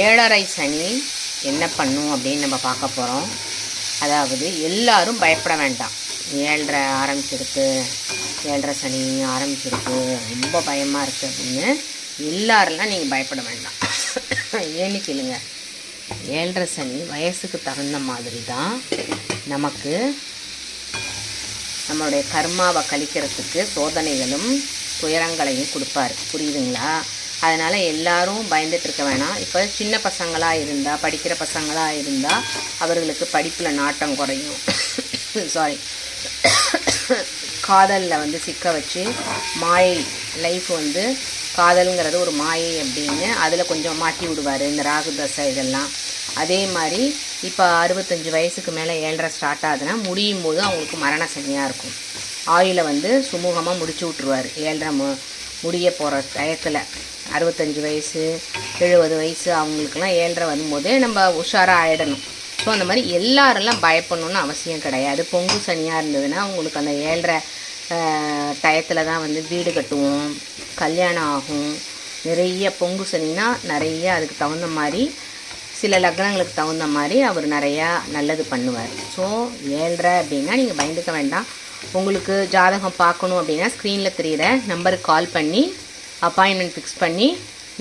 ஏழரை சனி என்ன பண்ணும் அப்படின்னு நம்ம பார்க்க போகிறோம். அதாவது எல்லாரும் பயப்பட வேண்டாம். ஏழரை ஆரம்பிச்சிருக்கு, ஏழரை சனி ஆரம்பிச்சிருக்கு, ரொம்ப பயமாக இருக்குது அப்படின்னு எல்லாரெல்லாம் நீங்கள் பயப்பட வேண்டாம். ஏன்னு கேளுங்க, ஏழரை சனி வயசுக்கு தகுந்த மாதிரி தான் நமக்கு நம்மளுடைய கர்மாவை கழிக்கிறதுக்கு சோதனைகளும் துயரங்களையும் கொடுப்பார். புரியுதுங்களா? அதனால் எல்லாரும் பயந்துட்டு இருக்க வேணாம். இப்போ சின்ன பசங்களாக இருந்தால், படிக்கிற பசங்களாக இருந்தால் அவர்களுக்கு படிப்பில் நாட்டம் குறையும். சாரி, காதலில் சிக்க வச்சு மாயை லைஃப் காதலுங்கிறது ஒரு மாயை அப்படின்னு அதில் கொஞ்சம் மாட்டி விடுவார் இந்த ராகு தசை இதெல்லாம். அதே மாதிரி இப்போ 65 வயசுக்கு மேலே ஏழரை ஸ்டார்ட் ஆகுதுன்னா முடியும் போது அவங்களுக்கு மரண சனியாக இருக்கும். ஆயுளை சுமூகமாக முடிச்சு விட்ருவார். ஏழரை முடிய போகிற டயத்தில் 65 வயசு 70 வயசு அவங்களுக்கெல்லாம் ஏழரை வரும்போதே நம்ம உஷாராக ஆகிடணும். ஸோ அந்த மாதிரி எல்லாரெல்லாம் பயப்படணுன்னு அவசியம் கிடையாது. பொங்கு சனியாக இருந்ததுன்னா உங்களுக்கு அந்த ஏழரை டயத்தில் தான் வீடு கட்டுவோம், கல்யாணம் ஆகும். நிறைய பொங்கு சனினா நிறைய அதுக்கு தகுந்த மாதிரி சில லக்னங்களுக்கு தகுந்த மாதிரி அவர் நிறையா நல்லது பண்ணுவார். ஸோ ஏழரை அப்படின்னா நீங்கள் பயந்துக்க வேண்டாம். உங்களுக்கு ஜாதகம் பார்க்கணும் அப்படின்னா ஸ்க்ரீனில் தெரிகிற நம்பருக்கு கால் பண்ணி அப்பாயின்மெண்ட் ஃபிக்ஸ் பண்ணி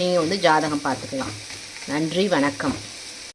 நீங்கள் ஜாதகம் பார்த்துக்கலாம். நன்றி, வணக்கம்.